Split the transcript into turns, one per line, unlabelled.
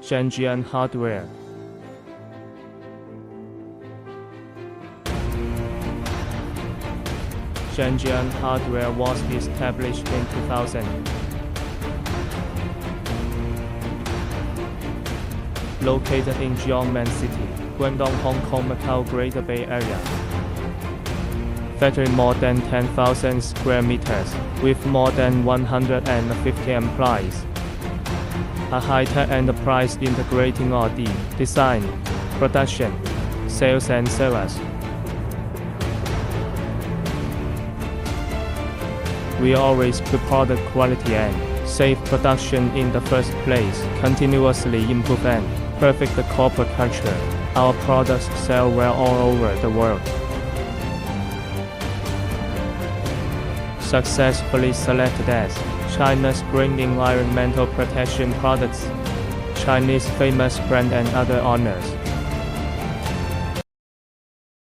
Zhenjian Hardware. Zhenjian Hardware was established in 2000. Located in Jiangmen City, Guangdong, Hong Kong, Macau, Greater Bay Area. Factory more than 10,000 square meters, with more than 150 employees. A high-tech enterprise integrating R&D, design, production, sales and service. We always put product quality and safe production in the first place, continuously improve and perfect the corporate culture. Our products sell well all over the world. Successfully selected as China's green environmental protection products, Chinese famous brand and other honors.